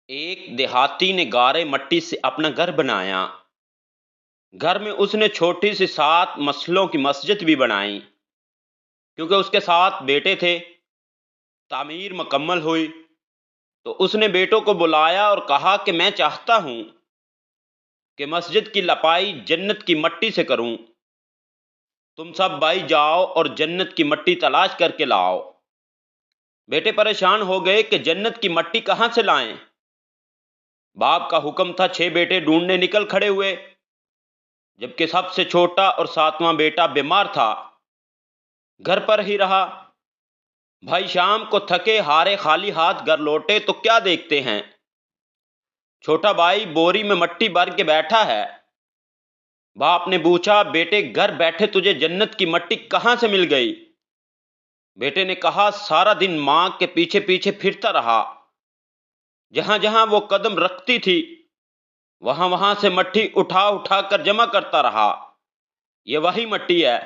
ایک دیہاتی نے گارے مٹی سے اپنا گھر بنایا۔ گھر میں اس نے چھوٹی سی 7 مسلوں کی مسجد بھی بنائی۔ کیونکہ اس کے 7 بیٹے تھے، تعمیر مکمل ہوئی تو اس نے بیٹوں کو بلایا اور کہا کہ میں چاہتا ہوں کہ مسجد کی لپائی جنت کی مٹی سے کروں۔ تم سب بھائی جاؤ اور جنت کی مٹی تلاش کر کے لاؤ۔ بیٹے پریشان ہو گئے کہ جنت کی مٹی کہاں سے لائیں۔ باپ کا حکم تھا، 6 بیٹے ڈھونڈنے نکل کھڑے ہوئے، جبکہ سب سے چھوٹا اور 7واں بیٹا بیمار تھا، گھر پر ہی رہا۔ بھائی شام کو تھکے ہارے خالی ہاتھ گھر لوٹے تو کیا دیکھتے ہیں، چھوٹا بھائی بوری میں مٹی بھر کے بیٹھا ہے۔ باپ نے پوچھا، بیٹے گھر بیٹھے تجھے جنت کی مٹی کہاں سے مل گئی؟ بیٹے نے کہا، سارا دن ماں کے پیچھے پیچھے پھرتا رہا، جہاں جہاں وہ قدم رکھتی تھی وہاں وہاں سے مٹی اٹھا اٹھا کر جمع کرتا رہا، یہ وہی مٹی ہے